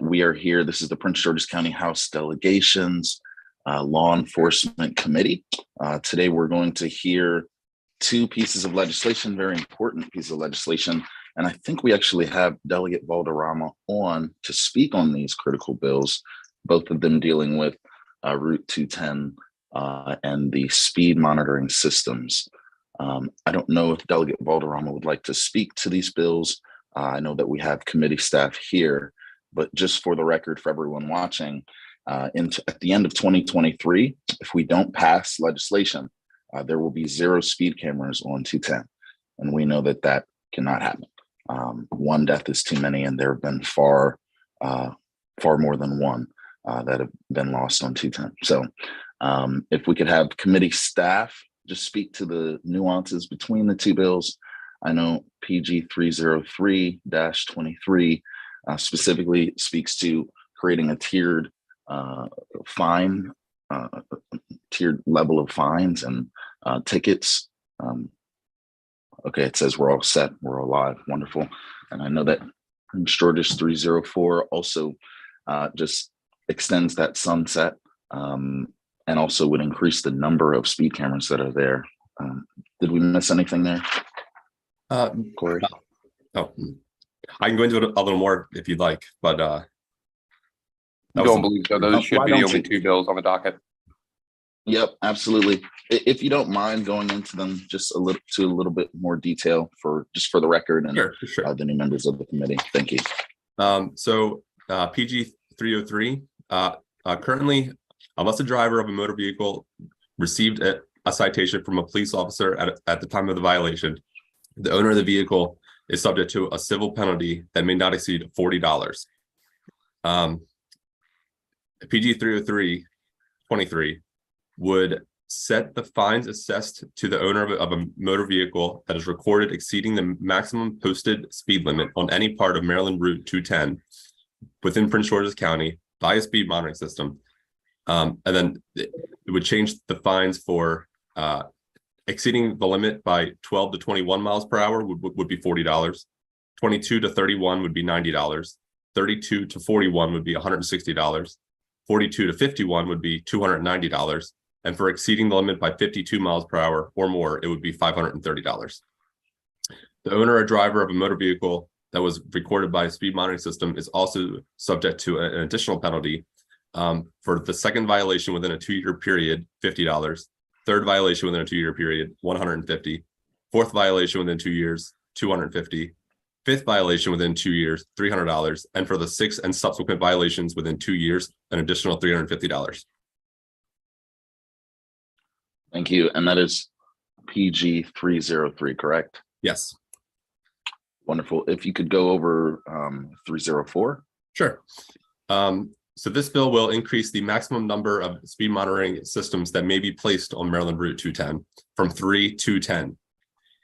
We are here. This is the Prince George's County House Delegations Law Enforcement Committee. Today, we're going to hear two pieces of legislation, very important pieces of legislation. And I think we actually have Delegate Valderrama on to speak on these critical bills, both of them dealing with Route 210 and the speed monitoring systems. I don't know if Delegate Valderrama would like to speak to these bills. I know that we have committee staff here, but just for the record, for everyone watching, at the end of 2023, if we don't pass legislation, there will be 0 speed cameras on 210. And we know that that cannot happen. One death is too many, and there have been far more than one that have been lost on 210. So if we could have committee staff just speak to the nuances between the two bills. I know PG 303-23 specifically speaks to creating a tiered tiered level of fines and tickets. Okay, it says we're all set, we're all live, wonderful. And I know that Prince George's 304 also just extends that sunset and also would increase the number of speed cameras that are there. Did we miss anything there? Corey? Oh, I can go into it a little more if you'd like, but I don't believe so. Those should be the only two bills on the docket. Yep, absolutely. If you don't mind going into them just a little bit more detail for the record and sure. The new members of the committee. Thank you. So PG 303 currently, unless a driver of a motor vehicle received a citation from a police officer at the time of the violation, the owner of the vehicle is subject to a civil penalty that may not exceed $40. PG 303-23 would set the fines assessed to the owner of a motor vehicle that is recorded exceeding the maximum posted speed limit on any part of Maryland Route 210 within Prince George's County by a speed monitoring system. And then it would change the fines for exceeding the limit by 12 to 21 miles per hour would be $40. 22 to 31 would be $90. 32 to 41 would be $160. 42 to 51 would be $290. And for exceeding the limit by 52 miles per hour or more, it would be $530. The owner or driver of a motor vehicle that was recorded by a speed monitoring system is also subject to an additional penalty. For the second violation within a 2-year period, $50. Third violation within a 2-year period, $150. Fourth violation within 2 years, $250. Fifth violation within 2 years, $300. And for the 6th and subsequent violations within 2 years, an additional $350. Thank you. And that is PG 303, correct? Yes. Wonderful. If you could go over 304. Sure. So this bill will increase the maximum number of speed monitoring systems that may be placed on Maryland Route 210 from 3 to 10.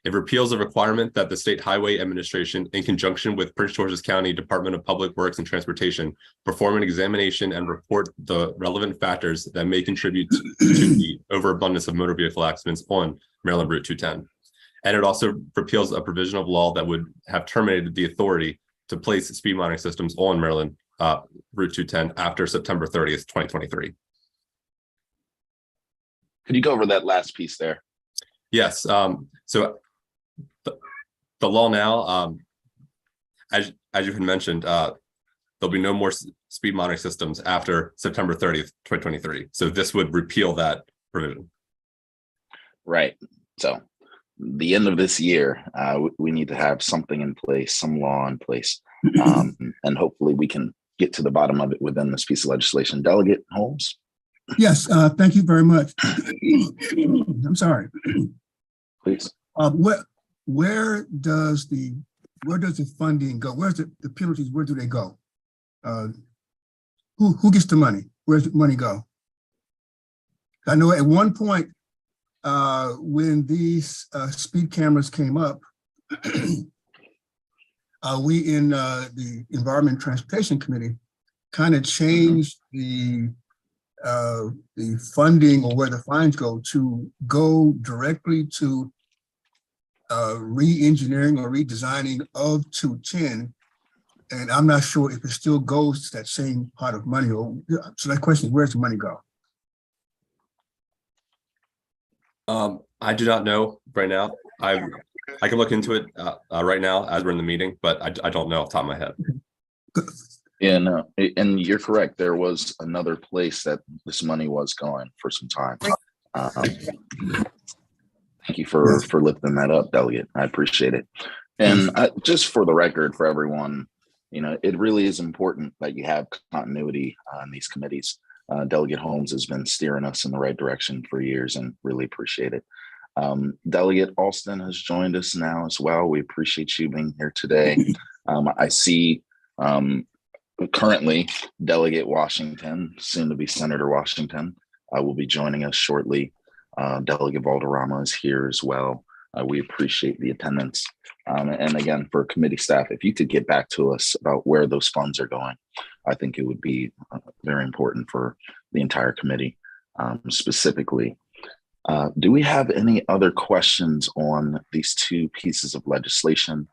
It repeals a requirement that the State Highway Administration, in conjunction with Prince George's County Department of Public Works and Transportation, perform an examination and report the relevant factors that may contribute to the overabundance of motor vehicle accidents on Maryland Route 210. And it also repeals a provision of law that would have terminated the authority to place speed monitoring systems on Maryland Route 210 after September 30th, 2023. Could you go over that last piece there? Yes. So the law now, as you had mentioned, there'll be no more speed monitoring systems after September 30th, 2023. So this would repeal that provision. Right. So the end of this year, we need to have something in place, some law in place, and hopefully we can get to the bottom of it within this piece of legislation. Delegate Holmes? Yes, thank you very much. I'm sorry. Please. Where does the funding go? Where's the penalties? Where do they go? Who gets the money? Where's the money go? I know at one point when these speed cameras came up, we in the Environment and Transportation Committee kind of changed the funding or where the fines go directly to re-engineering or redesigning of 210 And I'm not sure if it still goes to that same pot of money, or so that question is, where's the money go? I do not know right now. I can look into it right now as we're in the meeting, but I don't know off the top of my head. And you're correct. There was another place that this money was going for some time. Thank you for lifting that up, Delegate. I appreciate it. And just for the record, for everyone, it really is important that you have continuity on these committees. Delegate Holmes has been steering us in the right direction for years, and really appreciate it. Delegate Alston has joined us now as well. We appreciate you being here today. I see currently Delegate Washington, soon to be Senator Washington, will be joining us shortly. Delegate Valderrama is here as well. We appreciate the attendance. And again, for committee staff, if you could get back to us about where those funds are going, I think it would be very important for the entire committee specifically. Do we have any other questions on these two pieces of legislation?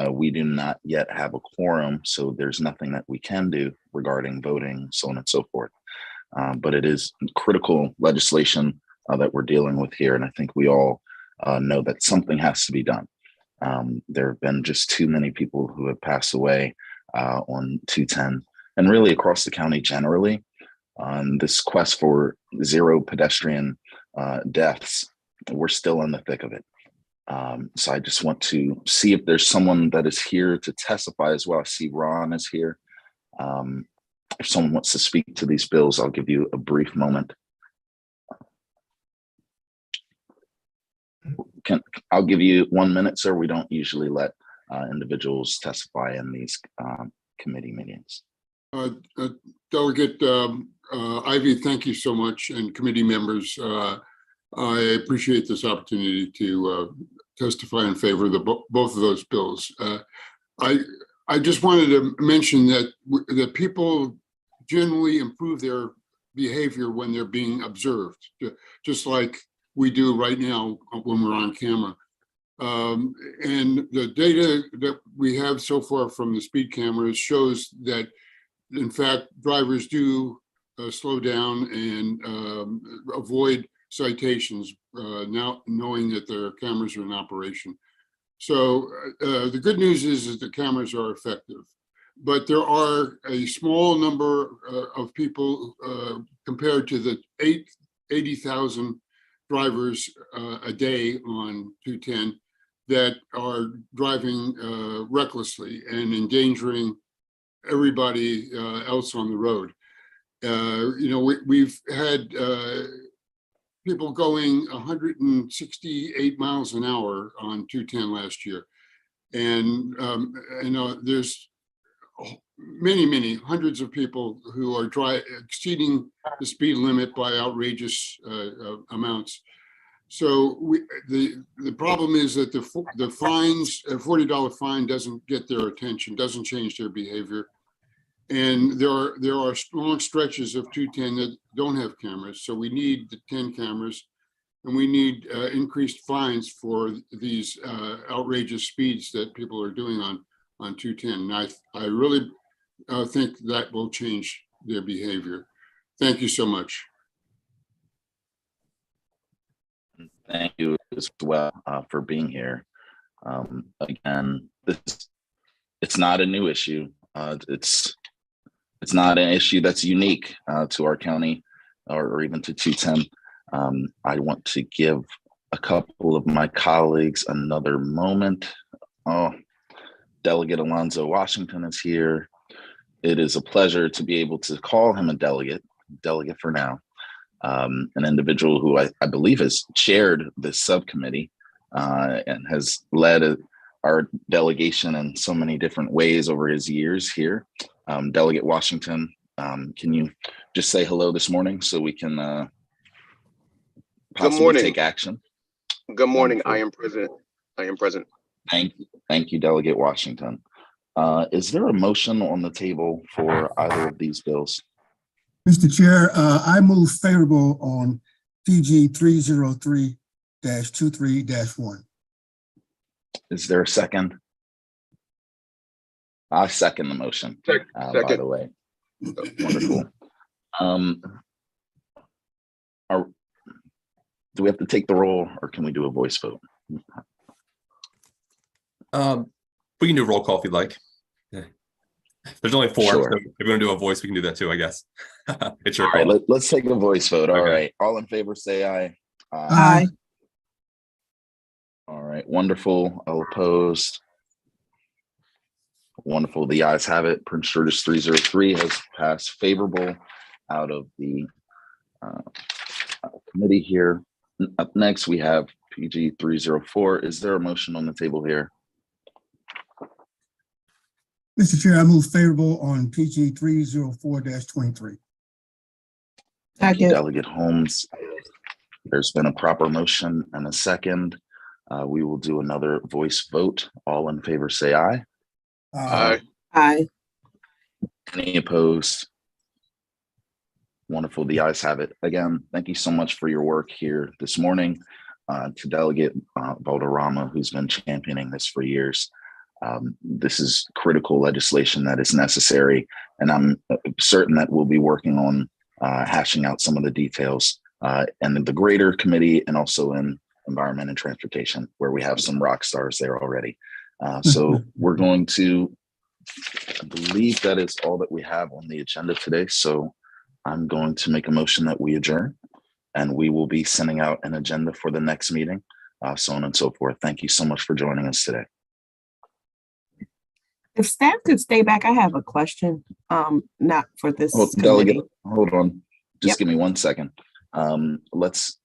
We do not yet have a quorum, so there's nothing that we can do regarding voting, so on and so forth. But it is critical legislation that we're dealing with here, and I think we all know that something has to be done. There have been just too many people who have passed away on 210, and really across the county generally, on this quest for zero pedestrian deaths. We're still in the thick of it. So I just want to see if there's someone that is here to testify as well. I see Ron is here. If someone wants to speak to these bills, I'll give you a brief moment. I'll give you 1 minute, sir. We don't usually let individuals testify in these committee meetings. Delegate Ivy, thank you so much, and committee members. I appreciate this opportunity to testify in favor of both of those bills. I just wanted to mention that people generally improve their behavior when they're being observed, just like we do right now when we're on camera. And the data that we have so far from the speed cameras shows that, in fact, drivers do slow down and avoid citations now, knowing that their cameras are in operation. So the good news is that the cameras are effective, but there are a small number of people compared to the 80,000 drivers a day on 210 that are driving recklessly and endangering everybody else on the road. We've had people going 168 miles an hour on 210 last year. And there's many hundreds of people who are exceeding the speed limit by outrageous amounts. So the problem is that the fines, a $40 fine doesn't get their attention, doesn't change their behavior. And there are long stretches of 210 that don't have cameras. So we need the 10 cameras, and we need increased fines for these outrageous speeds that people are doing on 210. And I really think that will change their behavior. Thank you so much. Thank you as well for being here. Again, it's not a new issue. It's not an issue that's unique to our county or even to 210. I want to give a couple of my colleagues another moment. Oh, Delegate Alonzo Washington is here. It is a pleasure to be able to call him a delegate for now. An individual who I believe has chaired this subcommittee and has led our delegation in so many different ways over his years here. Delegate Washington, can you just say hello this morning so we can possibly take action? Good morning. Wonderful. I am present. Thank you, Delegate Washington. Is there a motion on the table for either of these bills? Mr. Chair, I move favorable on PG 303-23-1. Is there a second? I second the motion, by Second. the way. Wonderful. Do we have to take the roll or can we do a voice vote? We can do a roll call if you'd like. Yeah. There's only 4, Sure. so if we want to do a voice, we can do that too, I guess. It's your All right, call. let's take a voice vote. All Okay. right, all in favor, say aye. Aye. All right, wonderful. All opposed? Wonderful. The ayes have it. Prince George's 303 has passed favorable out of the committee here. Up next, we have PG 304. Is there a motion on the table here? Mr. Chair, I move favorable on PG 304-23. Thank you, Delegate Holmes. There's been a proper motion and a second. We will do another voice vote. All in favor, say aye. Aye. Aye. Any opposed? Wonderful. The ayes have it. Again, thank you so much for your work here this morning. To Delegate Valderrama, who's been championing this for years. This is critical legislation that is necessary, and I'm certain that we'll be working on hashing out some of the details and the greater committee and also in Environment and Transportation, where we have some rock stars there already. So we're going to, I believe that is all that we have on the agenda today. So I'm going to make a motion that we adjourn, and we will be sending out an agenda for the next meeting, so on and so forth. Thank you so much for joining us today. If staff could stay back, I have a question. Not for this Oh, committee. Delegate, hold on. Just Yep. give me 1 second. Let's